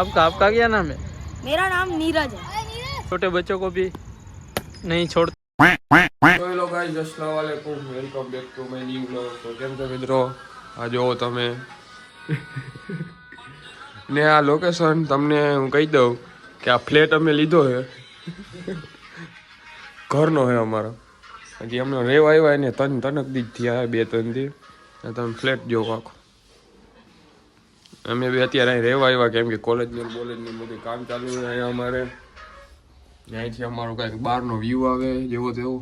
आपका क्या नाम है? मेरा नाम नीरज है। छोटे बच्चों को भी नहीं छोड़। તો હેલો ગાઈસ, અસ્સલામ વાલેકુમ, welcome back to my new vlog. તો કેમ છો મિત્રો? આ જોવો તમે ને આ લોકેશન તમને હું કહી દઉં કે આ ફ્લેટ અમે લીધો છે ઘરનો છે અમારો. હજી અમને રહેવા આવ્યા એને તનક દી થયા 2-3 દી. તમે ફ્લેટ જોવો આખો. અમે બી અત્યારે અહીં રહેવા આવ્યા કેમ કે કોલેજની બધું કામ ચાલુ છે અહીંયા અમારે. અહીંથી અમારો કાંઈક બહારનો વ્યૂ આવે જેવો તેવો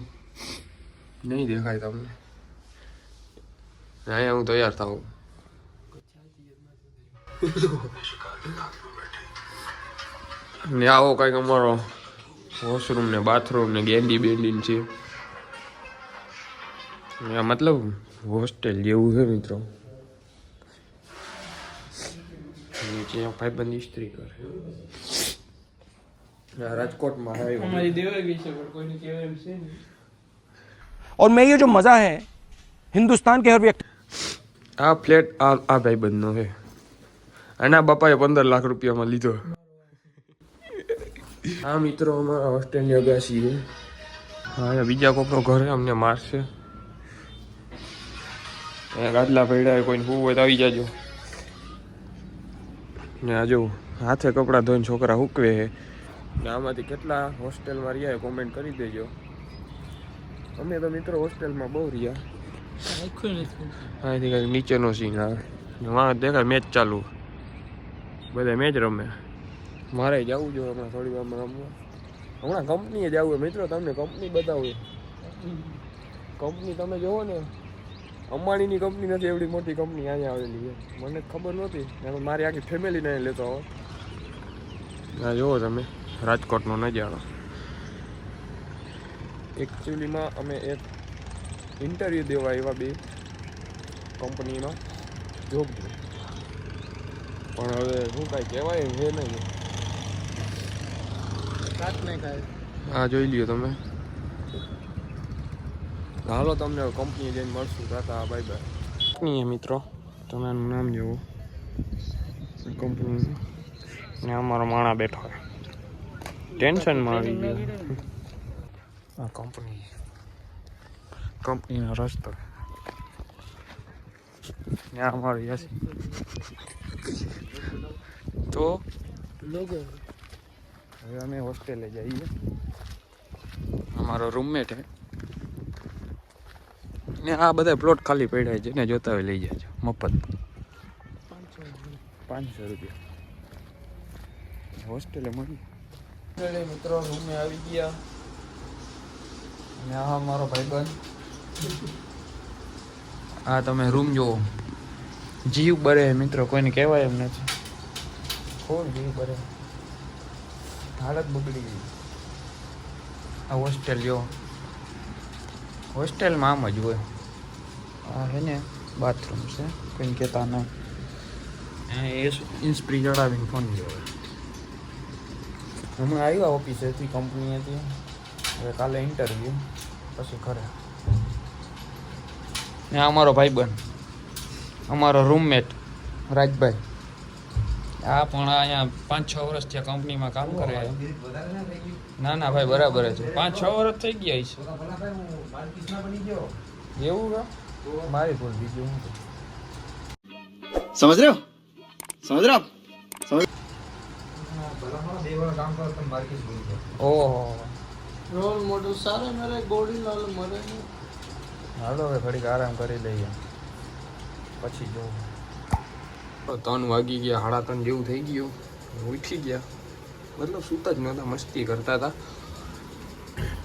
નહીં દેખાય તમને. અહીંયા હું તૈયાર થાઉં. ને આવો કંઈક અમારો વોશરૂમ ને બાથરૂમ ને ગેંડી બેન્ડી છે. મતલબ હોસ્ટેલ જેવું છે મિત્રો. નીચે ભાઈબંધ ઇસ્ત્રી કરે. રાજકોટમાં हमारी देवर गई से कोई नहीं कह रहे। और मैं ये जो मजा है हिंदुस्तान के हर व्यक्ति આ ફ્લેટ આ ભાઈબંધનો છે. આના બાપાએ 15 લાખ રૂપિયામાં લીધો. આ મિત્રો અમારા હોસ્ટેલની અગાસી છે. હા, બીજા કોકનો ઘર અમને મારશે. ગાદલા પડ્યા કોઈને હું હોય તો આવી જાજો. ને આ જો હાથે કપડાં ધોઈને છોકરા હૂકવે છે. ને આમાંથી કેટલા હોસ્ટેલમાં રહ્યા કોમેન્ટ કરી દેજો. અમે તો મિત્રો હોસ્ટેલમાં બહુ રહ્યા. અહીંથી કંઈક નીચેનો સીન આવે. વાં દેખાય મેચ ચાલુ, બધા મેચ રમે. મારે જવું જોઈએ હમણાં થોડી વારમાં રમવા. હમણાં કંપનીએ જવું હોય મિત્રો. તમને કંપની બતાવું. કંપની તમે જોવો ને, અંબાણીની કંપની નથી એવડી મોટી કંપની અહીંયા આવેલી છે. મને ખબર નહોતી. મારી આખી ફેમિલીને લેતો આવો. હા જુઓ તમે રાજકોટનો નજારો. એકચ્યુઅલીમાં અમે એક ઇન્ટરવ્યૂ દેવા એવા બે કંપનીમાં જોબ છે. પણ હવે શું કાંઈ કહેવાય છે નહીં. હા જોઈ લ્યો તમે. હાલો તમને કંપનીએ જઈને મળશું. Tata bye bye. કંપની મિત્રો તમે એનું નામ જોવો. કંપની ને અમારો માણા બેઠો હોય ટેન્શનમાં આવી ગયો. આ કંપનીનો રસ્તો ને અમારો યાસી. તો હવે અમે હોસ્ટેલે જઈએ. અમારો રૂમમેટ હે ને આ બધા પ્લોટ ખાલી પડ્યા છે ને જોતા હોય લઈ જાજો મફત. 500 રૂપિયા હોસ્ટેલે મળી. મિત્રો રૂમે આવી ગયા. અને આ મારો ભાઈબંધ. આ તમે રૂમ જુઓ. જીવ બરે મિત્રો, કોઈને કહેવાય એમ નથી. કોણ જીવ બરે, હાલત બગડી ગઈ. આ હોસ્ટેલ જો, હોસ્ટેલમાં આમ જ હોય. આ હે ને બાથરૂમ છે, કોઈને કહેતા ના. ઇન્સ્પ્રી ચડાવીને ફોન જોવે. હમણાં આવ્યા ઓફિસેથી, કંપની હતી. હવે કાલે ઇન્ટરવ્યૂ, પછી ઘરે. ને આ અમારો ભાઈબંધ, અમારો રૂમમેટ રાજભાઈ. આ પણ અહીંયા 5-6 વર્ષ થયા કંપનીમાં કામ કરે. ના ના ભાઈ બરાબર છે. 5-6 વર્ષ થઈ ગયા છે. એવું કા મારી ભૂલ, બીજું શું. समझ रहे हो ઓહો रोल मॉडल सारे मेरे गोल्डी लाल मरे नहीं। હાલો હવે ઘડીક આરામ કરી લઈએ, પછી જોઉં. 3 વાગી ગયા, 3:30 જેવું થઈ ગયું. ઉઠી ગયા, મતલબ સૂતા જ નહોતા, મસ્તી કરતા હતા.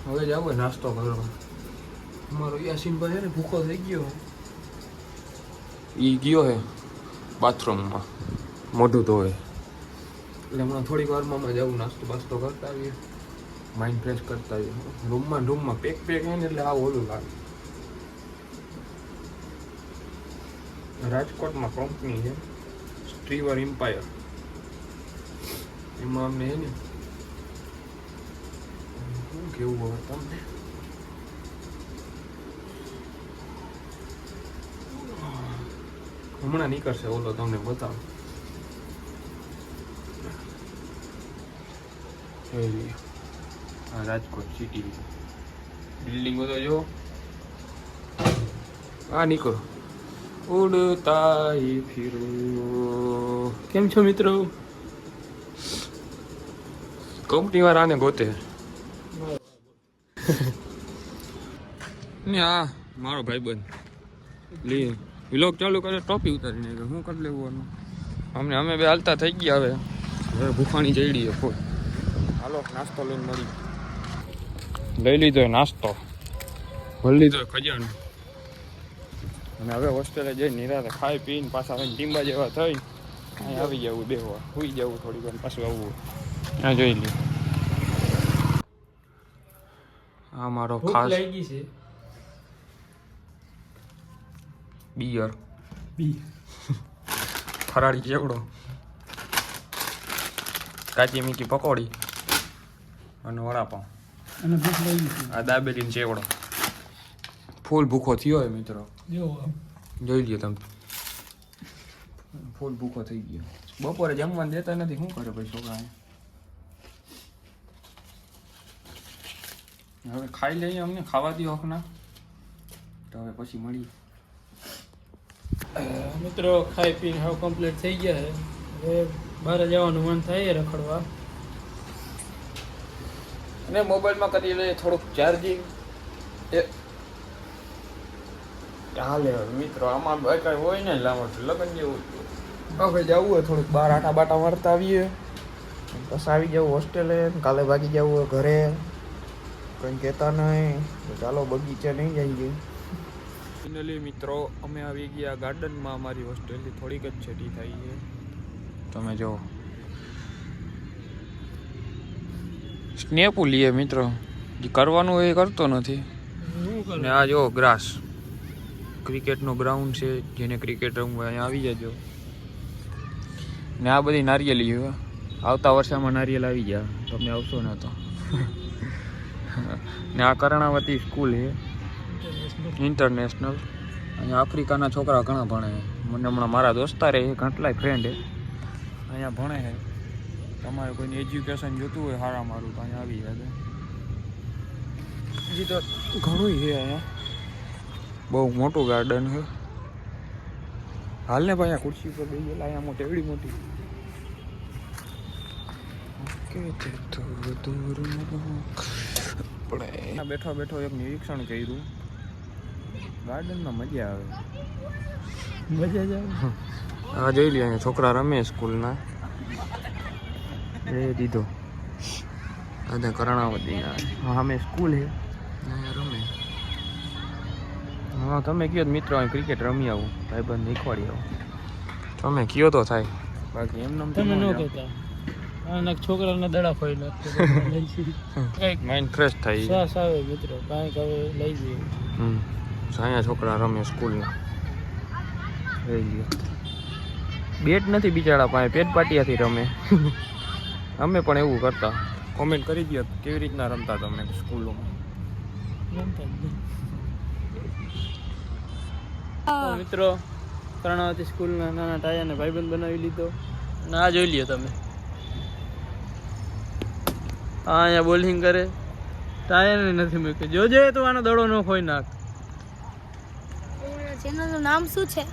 હવે જાવ નાસ્તો કરવા. અમારો યાસીનભાઈ ને ભૂખો થઈ ગયો. એ ગયો હે બાથરૂમમાં મોઢું ધોવે. એટલે હમણાં થોડીક વારમાં જવું, નાસ્તો બાસ્તો કરતા આવીએ, માઇન્ડ ફ્રેશ કરતા આવીએ. રૂમમાં પેક હે ને એટલે આ ઓલું લાગે. રાજકોટમાં કંપની છે સ્ટ્રીવર એમ્પાયર. એમાં અમને હે ને શું કેવું હવે તમને. હમણાં નીકળશે ઓલો, તમને બતાવો. હા રાજકોટ સિટી બિલ્ડિંગો તો જો હા નીકળો ઉડતા હી ફિરો. કેમ છો મિત્રો? કંપની વાળા આને ગોતે ને હા મારો ભાઈબંધ લી વ્લોગ ચાલુ કરે ટોપી ઉતારીને હું કરી લેવું અમને અમે બે હાલતા થઈ ગયા હવે ભૂખાણી જઈડી ફૂલ. હાલો નાસ્તો લઈને મળી લઈ લીધો નાસ્તો ભરી લીધો ખજાનો અને હવે હોસ્ટેલે જઈ નિરાતે ખાઈ પીને પાછા ટીમ્બા જેવા થઈ અહીં આવી જવું બેહવા સુઈ જવું થોડી વાર પાછું આવવું ત્યાં જોઈ લ્યો. આ મારો ખાસ લાગી છે બિયર ફરાળી ચેવડો કાચી મીઠી પકોડી અને વડાપાઉં અને ભૂખ લાગી છે. આ દાબેલી ચેવડો ફૂલ ભૂખો થયો હોય મિત્રો જોઈ લ્યો તમે ફૂલ ભૂખો થઈ ગયો. બપોરે જમવાનું દેતા નથી શું કરે ભાઈ છોકરા. હવે ખાઈ લઈએ અમને ખાવા દો હકના તો હવે પછી મળીએ. મિત્રો ખાઈ પીને હવે કમ્પ્લીટ થઈ ગયા છે. હવે બહાર જવાનું મન થાય રખડવા અને મોબાઈલમાં કરી લઈએ થોડુંક ચાર્જિંગ એ હાલે મિત્રો. આમાં કઈ હોય ને લાંબો લગન જેવું હવે જવું હોય થોડુંક બહાર આટા બાટા મારતા આવીએ પછી આવી જવું હોસ્ટેલે. કાલે ભાગી જવું હોય ઘરે કંઈ કહેતા નહીં તો ચાલો બગીચે નહીં જઈએ. ફાઇનલી મિત્રો અમે આવી ગયા ગાર્ડનમાં. અમારી હોસ્ટેલથી થોડીક જ છેટી થઈ છે તમે જો. સ્નેપ લઈએ મિત્રો જે કરવાનું હોય એ કરતો નથી. ને આ જો ગ્રાસ ક્રિકેટનો ગ્રાઉન્ડ છે જેને ક્રિકેટ રમવા અહીંયા આવી જજો. ને આ બધી નારિયેલી આવતા વર્ષામાં નારિયેલ આવી ગયા તમે આવશો ને તો. ને આ કર્ણાવતી સ્કૂલ છે ઇન્ટરનેશનલ. અહીંયા આફ્રિકાના છોકરા ઘણા ભણે છે. મને હમણાં મારા દોસ્તારે કેટલાય ફ્રેન્ડ અહીંયા ભણે છે. તમારે કોઈને એજ્યુકેશન જોતું હોય સારા મારું તો અહીંયા આવી જાય. હજી તો ઘણું છે અહીંયા બહુ મોટું ગાર્ડન છે. હાલ ને ભાઈ આ ખુરશી પર બેસી ગયેલા અહીંયા મોટી એવડી મોટી બેઠો બેઠો એક નિરીક્ષણ કર્યું ગાર્ડનમાં મજા આવે. મજા જ આવે. હા જોઈ લે અહીંયા છોકરા રમે સ્કૂલના એ દીધો આ કર્ણાવતી હા અમે સ્કૂલ છે રમે. હા તમે કયો મિત્રો અહીં ક્રિકેટ રમી આવું ભાઈબંધ શીખવાડી આવું તમે કયો તો થાય બાકી એમને તમે ન કહેતા આના છોકરાને દડા ફોઈ નાખતો માઇન્ડ ફ્રેશ થાય. શ્વાસ આવે મિત્રો કાંઈક હવે લઈ જઈએ. અહીંયા છોકરા રમે સ્કૂલના લઈ લ્યો. બેટ નથી બિચારા પાસે પેટ પાટિયાથી રમે. અમે પણ એવું કરતા. કોમેન્ટ કરી દો કેવી રીતના રમતા તમે સ્કૂલોમાં. મિત્રો કર્ણાવતી સ્કૂલના નાના ટાયાને ભાઈબંધ બનાવી લીધો. અને આ જોઈ લ્યો તમે આ અહીંયા બોલિંગ કરે ટાયર નથી મૂક્યો. જોજે તો આનો દડો ન ખોઈ નાખ. चैनल का नाम શું છે?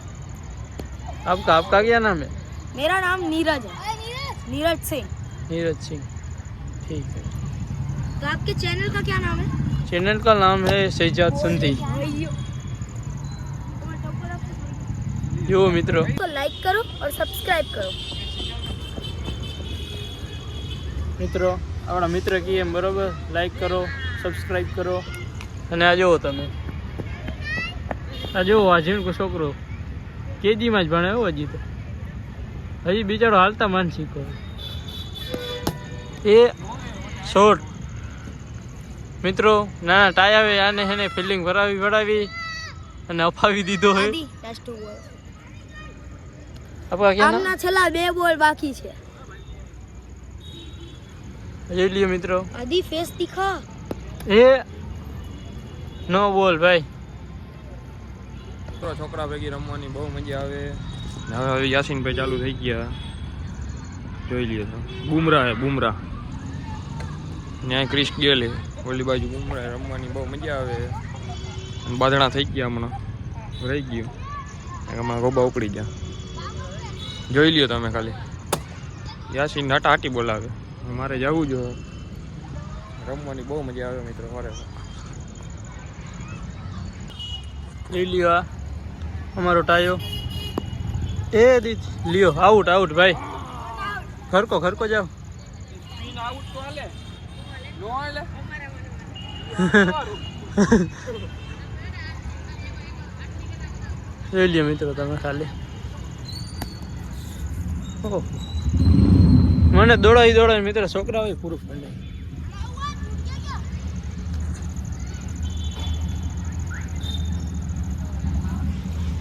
आपका क्या नाम है? मेरा नाम नीरज है. नीरज सिंह. नीरज सिंह ठीक है. तो आपके चैनल का क्या नाम है? चैनल का नाम है शहजाद संधी. जो मित्रों तो लाइक करो और सब्सक्राइब करो. મિત્રો આપણા મિત્ર કીએ એમ બરોબર લાઈક કરો સબસ્ક્રાઈબ કરો. અને આ જુઓ તમે આ જુઓ આ ઝીણકો છોકરો કેજીમાં જ ભણે હો હજી તો હજી બિચારો હાલતા માનસિક એ શોર્ટ. મિત્રો નાના ટાય આવે આને એને ફિલ્ડિંગ ભરાવી અને અપાવી દીધો હોય. આપણા ક્યાં આમના છેલ્લા 2 બોલ બાકી છે. જોઈ લ્યો મિત્રો આદિ ફેસ દિખા. એ નો બોલ ભાઈ. છોકરા ભેગી રમવાની બહુ મજા આવે. હવે યાસીનભાઈ ચાલુ થઈ ગયા જોઈ લ્યો તો. બુમરાહ હે બુમરાહ ત્યાં ક્રિશ ગયેલી ઓલી બાજુ ઉમરા રમવાની બહુ મજા આવે. બાદણા થઈ ગયા હમણાં રહી ગયું હમણાં ગોબા ઉપડી ગયા. જોઈ લ્યો તમે ખાલી. યાસીન નાટા હાટી બોલાવે. મારે જવું જોઈએ. રમવાની બહુ મજા આવે મિત્રો. ખરેખર લઈ લ્યો આ અમારો ટાયો. એ દીધ લ્યો. આઉટ આઉટ ભાઈ. ખરકો જાઓ. લઈ લ્યો મિત્રો તમે ખાલી. ઓહો મને દોડાવી મિત્રો છોકરા હોય પૂરું પડે.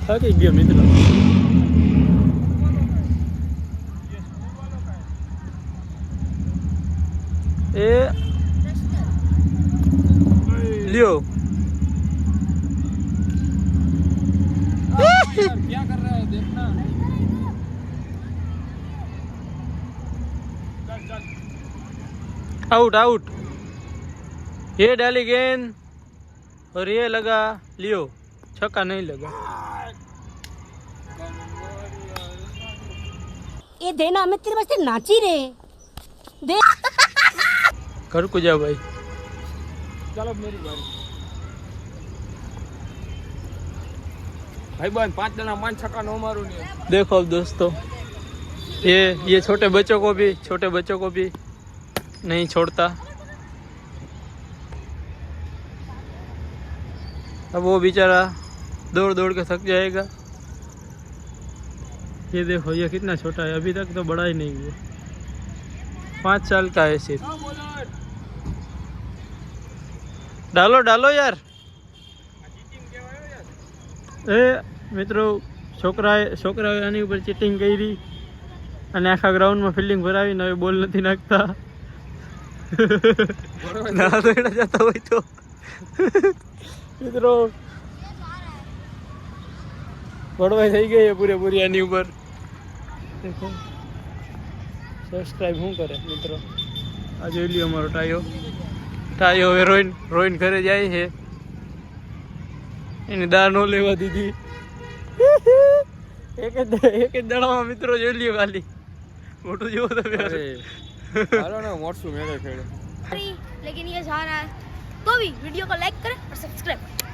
થાકી ગયો મિત્રો. એ લ્યો. क्या कर रहा है देखना. Out out. ये डाली गेंद और ये लगा. लियो छक्का नहीं लगा. ये देना हमें तेरे वास्ते नाची रे दे. घर को जाओ भाई. चलो मेरी बारी. भाई बहन 5 जना 5 छक्का नो मारू नहीं. देखो अब दोस्तों ये छोटे बच्चों को भी नहीं छोड़ता. अब वो बेचारा दौड़ के थक जाएगा. ये देखो ये कितना छोटा है. अभी तक तो बड़ा ही नहीं हुआ. 5 साल का है सिर्फ. डालो यार. એ મિત્રો છોકરાએ આની ઉપર ચીટિંગ કરી અને આખા ગ્રાઉન્ડમાં ફિલ્ડિંગ ભરાવીને હવે બોલ નથી નાખતા. ના દોડા જતા હોય તો મિત્રો ભરવાઈ થઈ ગઈ પૂરેપૂરી આની ઉપર. દેખો સબસ્ક્રાઈબ શું કરે મિત્રો. આ જોઈ લ્યો અમારો ટાયો હવે રોઈન ઘરે જાય છે. એની દાળ નો લેવા દીધી. એક જ દાડામાં મિત્રો જોઈ લ્યો ખાલી. મોટું જેવો તમે. હાલો ને મોટું મેળે ખેડે. लेकिन ये जा रहा है तो भी वीडियो को लाइक करें और सब्सक्राइब करें.